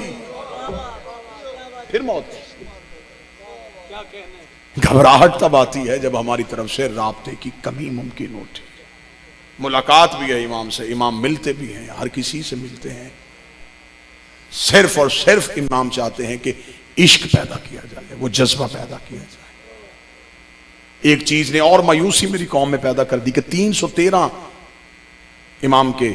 फिर मौत कैसे? घबराहट तब आती है जब हमारी तरफ से राब्ते की कमी मुमकिन होती है। मुलाकात भी है इमाम से, इमाम मिलते भी हैं, हर किसी से मिलते हैं। सिर्फ और सिर्फ इमाम चाहते हैं कि इश्क पैदा किया जाए, वो जज्बा पैदा किया जाए। एक चीज ने और मायूसी मेरी कौम में पैदा कर दी कि 313 इमाम के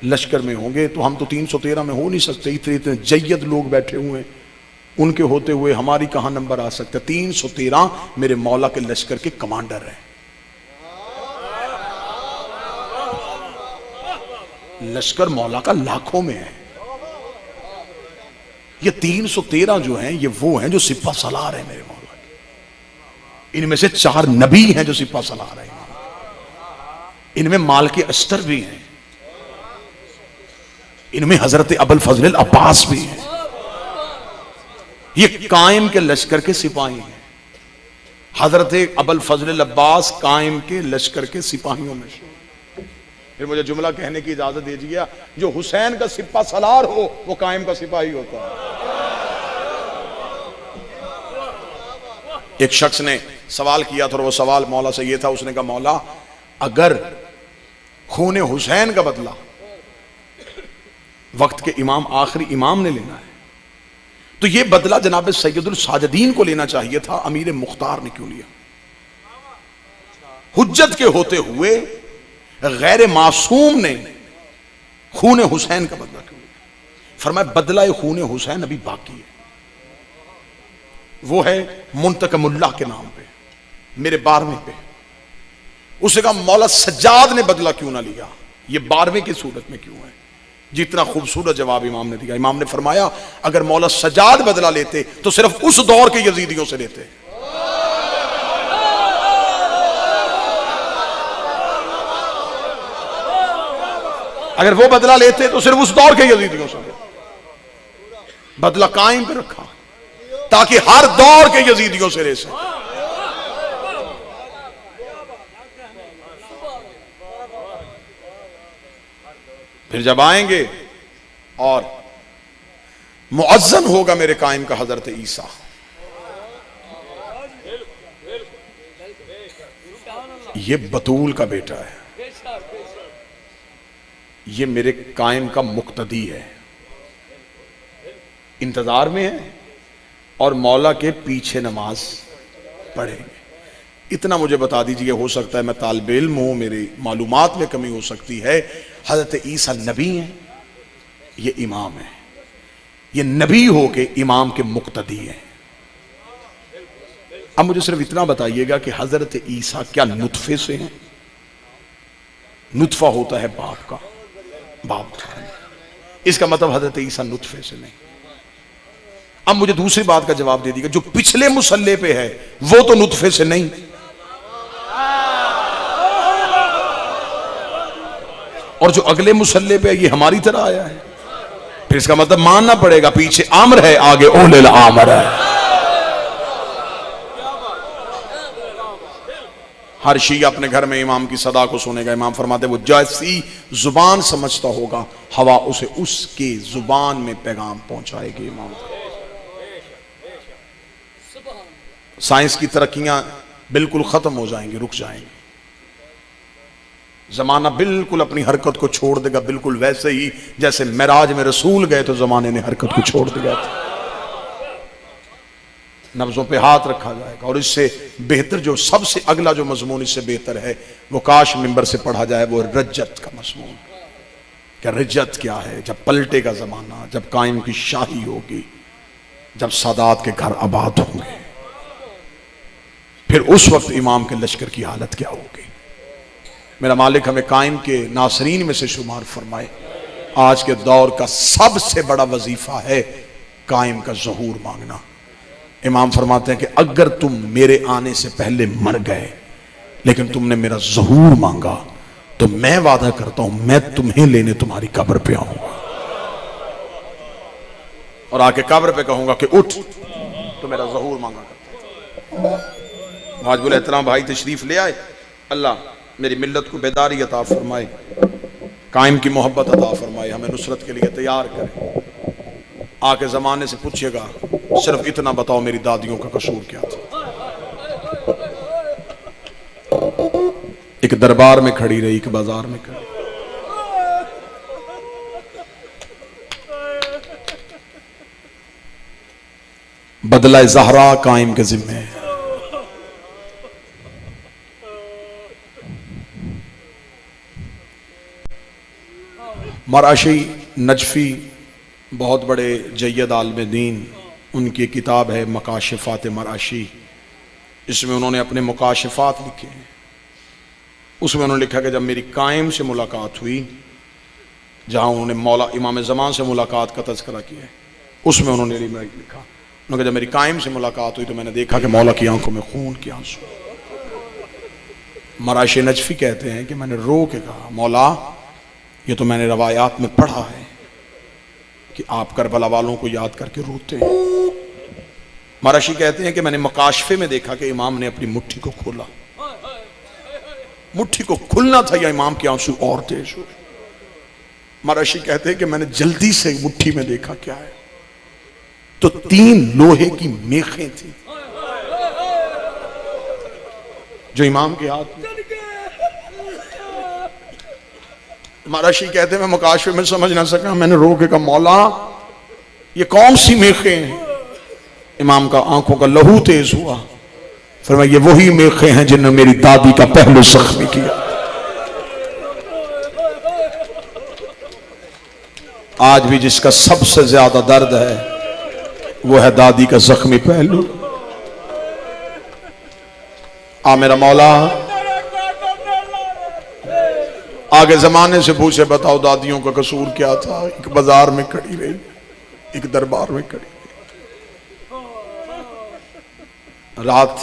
लश्कर में होंगे, तो हम तो 313 में हो नहीं सकते, इतने इतने जय्यद लोग बैठे हुए हैं, उनके होते हुए हमारी कहां नंबर आ सकता है। 313 मेरे मौला के लश्कर के कमांडर हैं। लश्कर मौला का लाखों में है। ये 313 जो हैं ये वो हैं जो सिपा सलार हैं मेरे मौला के। इनमें से 4 नबी हैं जो सिपा सलार हैं, इनमें माल के अस्तर भी हैं, इनमें हजरत अबुल फजल अब्बास भी हैं। ये कायम के लश्कर के सिपाही हैं। हजरत अबुल फजल अब्बास कायम के लश्कर के सिपाहियों में से। फिर मुझे जुमला कहने की इजाजत दीजिए, जो हुसैन का सिपा सलार हो वो कायम का सिपाही होता है। एक शख्स ने सवाल किया था और वो सवाल मौला से ये था, उसने कहा मौला अगर खून हुसैन का बदला वक्त के इमाम आखिरी इमाम ने लेना है तो ये बदला जनाब सैयदुल साजिदीन को लेना चाहिए था, अमीर मुख्तार ने क्यों लिया? हुज्जत के होते हुए गैर मासूम ने खून हुसैन का बदला क्यों लिया? फरमाया बदला खून हुसैन अभी बाकी है, वो है मुंतकमुल्लाह के नाम पे, मेरे 12वें पे। उसे कहा मौला सज्जाद ने बदला क्यों ना लिया, ये 12वें की सूरत में क्यों है? जितना खूबसूरत जवाब इमाम ने दिया। इमाम ने फरमाया अगर मौला सज्जाद बदला लेते तो सिर्फ उस दौर के यजीदियों से लेते, अगर वो बदला लेते तो सिर्फ उस दौर के यजीदियों से लेते। बदला कायम पे रखा ताकि हर दौर के यजीदियों से ले सके। फिर जब आएंगे और मुअज्जन होगा मेरे कायम का हजरत ईसा, ये बतूल का बेटा है, ये मेरे कायम का मुक्तदी है, इंतजार में है और मौला के पीछे नमाज पढ़ेंगे। इतना मुझे बता दीजिए, हो सकता है मैं तालिबे इल्म हूं, मेरी मालूमात में कमी हो सकती है। हजरत ईसा नबी हैं, ये इमाम है, ये नबी हो के इमाम के मुक्तदी हैं। अब मुझे सिर्फ इतना बताइएगा कि हजरत ईसा क्या नुतफे से हैं? नुतफा होता है बाप का, बाप का, इसका मतलब हजरत ईसा नुतफे से नहीं। अब मुझे दूसरी बात का जवाब दे दीजिएगा, जो पिछले मुसल्ले पे है वो तो नुतफे से नहीं, और जो अगले मुसल्ले पे ये हमारी तरह आया है, फिर इसका मतलब मानना पड़ेगा पीछे आमर है आगे ओलेल आमर है। हर शिया अपने घर में इमाम की सदा को सुनेगा। इमाम फरमाते वो जैसी जुबान समझता होगा हवा उसे उसके जुबान में पैगाम पहुंचाएगी। इमाम साइंस की तरक्कियां बिल्कुल खत्म हो जाएंगी, रुक जाएंगी, जमाना बिल्कुल अपनी हरकत को छोड़ देगा, बिल्कुल वैसे ही जैसे मेराज में रसूल गए तो जमाने ने हरकत को छोड़ दिया था। नब्जों पे हाथ रखा जाएगा और इससे बेहतर जो सबसे अगला जो मजमून इससे बेहतर है वो काश मिंबर से पढ़ा जाए, वो रज्जत का मजमून। क्या रज्जत क्या है? जब पलटेगा जमाना, जब कायम की शाही होगी, जब सादात के घर आबाद होंगे, फिर उस वक्त इमाम के लश्कर की हालत क्या होगी। मेरा मालिक हमें कायम के नासरीन में से शुमार फरमाए। आज के दौर का सबसे बड़ा वजीफा है कायम का ज़हूर मांगना। इमाम फरमाते हैं कि अगर तुम मेरे आने से पहले मर गए लेकिन तुमने मेरा ज़हूर मांगा तो मैं वादा करता हूं मैं तुम्हें लेने तुम्हारी कब्र पे आऊंगा और आके कब्र पे कहूंगा कि उठ, तो मेरा ज़हूर मांगा करता। वाजिबुल एहतराम भाई तशरीफ ले आए। अल्लाह मेरी मिल्लत को बेदारी अता फरमाए, कायम की मोहब्बत अता फरमाए, हमें नुसरत के लिए तैयार करे। आके जमाने से पूछिएगा सिर्फ इतना बताओ मेरी दादियों का कसूर क्या था। एक दरबार में खड़ी रही, एक बाजार में खड़ी। बदला ज़हरा कायम के जिम्मे है। मराशी नजफी बहुत बड़े जय्यद आलिम दीन, उनकी किताब है मकाशिफात मराशी। इसमें उन्होंने अपने मुकाशिफात लिखे हैं। उसमें उन्होंने लिखा कि जब मेरी कायम से मुलाकात हुई, जहाँ उन्होंने मौला इमाम ज़मान से मुलाकात का तज़किरा किया है, उसमें उन्होंने लिखा, उन्होंने जब मेरी कायम से मुलाकात हुई तो मैंने देखा कि मौला की आंखों में खून के आंसू। मराशी नजफी कहते हैं कि मैंने रो के कहा, मौला ये तो मैंने रवायात में पढ़ा है कि आप करबला वालों को याद करके रोते हैं। मराशी कहते हैं कि मैंने मकाशफे में देखा कि इमाम ने अपनी मुट्ठी को खोला, मुट्ठी को खुलना था या इमाम के आंसू और तेज हुए। मराशी कहते हैं कि मैंने जल्दी से मुट्ठी में देखा क्या है, तो 3 लोहे की मेखें थी जो इमाम के हाथ में। मराशी कहते हैं मैं मुकाशफे में समझ ना सका, मैंने रो के कहा, मौला ये कौन सी मेखें हैं? इमाम का आंखों का लहू तेज हुआ। फिर मैं, ये वही मेखें हैं जिन्होंने मेरी दादी का पहलू जख्मी किया। आज भी जिसका सबसे ज्यादा दर्द है वो है दादी का जख्मी पहलू। आ मेरा मौला आगे जमाने से पूछे, बताओ दादियों का कसूर क्या था? एक बाजार में खड़ी रही, एक दरबार में खड़ी रही। रात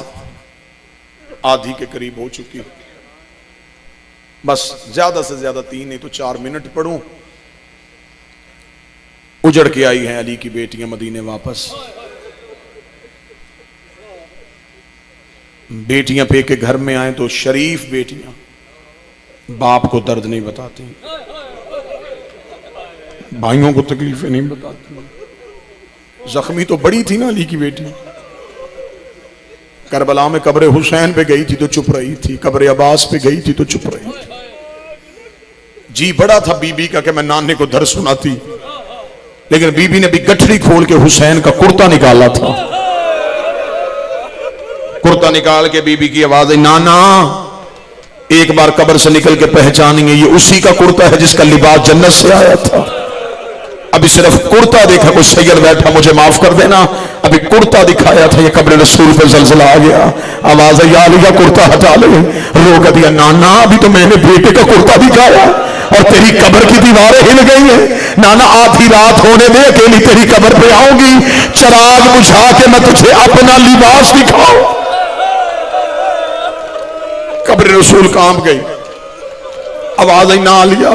आधी के करीब हो चुकी, बस ज्यादा से ज्यादा 3 नहीं तो 4 मिनट पढ़ूं। उजड़ के आई हैं अली की बेटियां मदीने वापस। बेटियां पे के घर में आए तो शरीफ बेटियां बाप को दर्द नहीं बताती, भाइयों को तकलीफें नहीं बताती। जख्मी तो बड़ी थी ना अली की बेटी। करबला में कब्र हुसैन पे गई थी तो चुप रही थी, कब्र अब्बास पे गई थी तो चुप रही थी। जी बड़ा था बीबी का कि मैं नाने को दर्द सुनाती, लेकिन बीबी ने भी गठरी खोल के हुसैन का कुर्ता निकाला था। कुर्ता निकाल के बीबी की आवाज आई, नाना एक बार कब्र से निकल के पहचानेंगे ये उसी का कुर्ता है जिसका लिबास जन्नत से आया था। अभी सिर्फ कुर्ता देखा, कोई सैयद बैठा मुझे माफ कर देना, अभी कुर्ता दिखाया था, ये कब्र रसूल पे जलजला आ गया। आवाज आई, या अली का कुर्ता हटा ले। रो कर दिया, नाना अभी तो मैंने बेटे का कुर्ता दिखाया और तेरी कब्र की दीवारें हिल गई हैं। नाना आधी रात होने दे, अकेली तेरी कब्र पे आऊंगी, चराग बुझा के मैं तुझे अपना लिबास दिखाऊं। कब्र रसूल कांप गई। आवाज आई, ना लिया।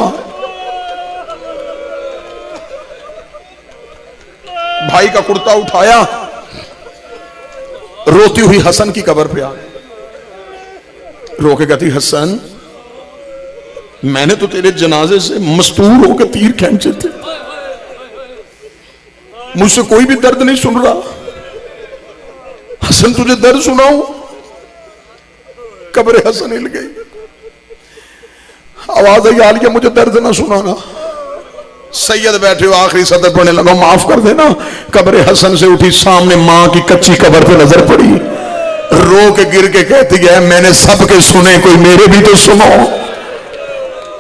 भाई का कुर्ता उठाया, रोती हुई हसन की कब्र पे आ गई। रो के कहती, हसन मैंने तो तेरे जनाजे से मस्तूर होकर तीर खींचे थे, मुझसे कोई भी दर्द नहीं सुन रहा। हसन तुझे दर्द सुनाऊं? कब्र हसन हिल गई। आवाज आई, आलिया मुझे दर्द ना सुनाना। सैयद बैठे हो, आखिरी सदर पढ़ने लगा, माफ कर देना। कब्र हसन से उठी, सामने मां की कच्ची कब्र पे नजर पड़ी, रो के गिर के कहती है, मैंने सबके सुने, कोई मेरे भी तो सुनो।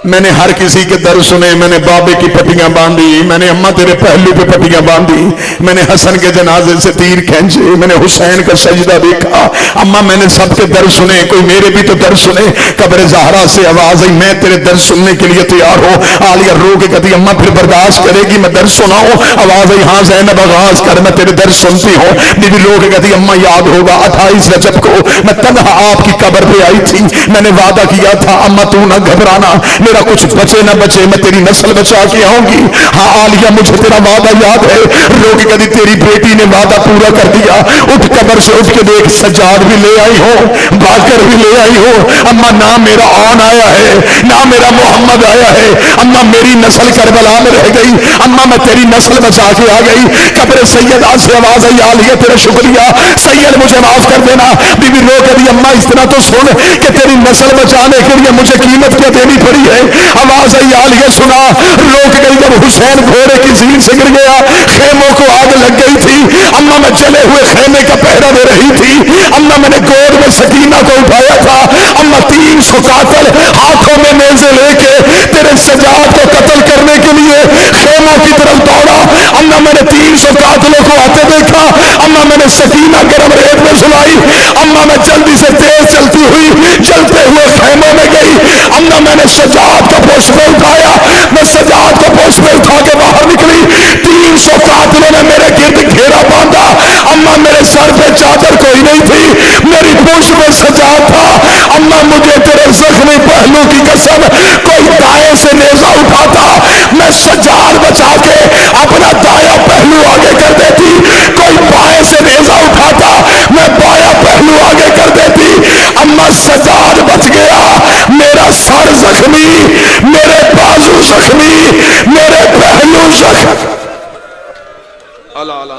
मैंने हर किसी के दर्द सुने, मैंने बाबे की पट्टियां बांधी, मैंने अम्मा तेरे पहलू पे पट्टियां बांधी, मैंने हसन के जनाजे से तीर खींचे, मैंने हुसैन का सजदा देखा। अम्मा मैंने सबके दर्द सुने, कोई मेरे भी तो दर्द सुने। कब्र ज़हरा से आवाज आई, मैं तेरे दर्द सुनने के लिए तैयार हूं। आलिया रो के कहती, अम्मा फिर बर्दाश्त करेगी, मैं दर्द सुनाऊं? आवाज आई, हाँ ज़ैनब आगाज कर, मैं तेरे दर्द सुनती हूँ। बीबी रो के कहती, अम्मा याद होगा 28 रजब को मैं तन्हा आपकी कब्र पे आई थी, मैंने वादा किया था अम्मा तू ना घबराना, मेरा कुछ बचे ना बचे मैं तेरी नस्ल बचा के आऊंगी। हाँ आलिया मुझे तेरा वादा याद है। रो के कहती, तेरी बेटी ने वादा पूरा कर दिया। उठ कब्र से उठ के देख, सज्जाद भी ले आई हो, बाकर भी ले आई हो। अम्मा ना मेरा आन आया है, ना मेरा मोहम्मद आया है। अम्मा मेरी नस्ल करबला में रह गई, अम्मा मैं तेरी नस्ल बचा के आ गई। कब्र सैयदा से आवाज आई, आलिया तेरा शुक्रिया, सैयद मुझे माफ कर देना। बीबी रो के दी, अम्मा इस तरह तो सुन कि तेरी नस्ल बचाने के लिए मुझे कीमत क्या देनी पड़ी है। आवाज आई, आलिया सुना, रोक गई जब हुसैन घोड़े की जीन से गिर गया, खेमों को आग लग गई थी। अम्मा मैं जले हुए खेमे का पहरा दे रही थी। अम्मा मैंने गोद में सकीना को उठाया था। अम्मा 300 कातिल हाथों में नेज़े लेके तेरे सजाद को कत्ल करने के लिए खेमों की तरफ दौड़ा। अम्मा मैंने 300 कातिलों को आते देखा। अम्मा मैंने सकीना गर्म रेत में सुलाई। अम्मा मैं जल्दी से तेज चलती हुई चलते हुए खेमों में गई। अम्मा मैंने सजाद का पुष्प उठाया, मैं सजाद का पुष्प उठा के बाहर निकली। 300 कातिलों ने मेरे गिर्द घेरा बांधा। अम्मा मेरे सर पे चादर कोई नहीं थी, मेरी पूंछ में सजाद था। अम्मा मुझे तेरे जख्मी पहलू की कसम, कोई दाएं से नेजा उठाता, मैं सजाद बचा के अपना दाया पहलू आगे कर देती। कोई बाएं से नेजा उठाता, मैं बाया पहलू आगे कर देती। अम्मा सजाद बच गया, मेरा सर जख्मी, मेरे बाजू जख्मी, मेरे पहलू जख्मी। अल्लाह अल्लाह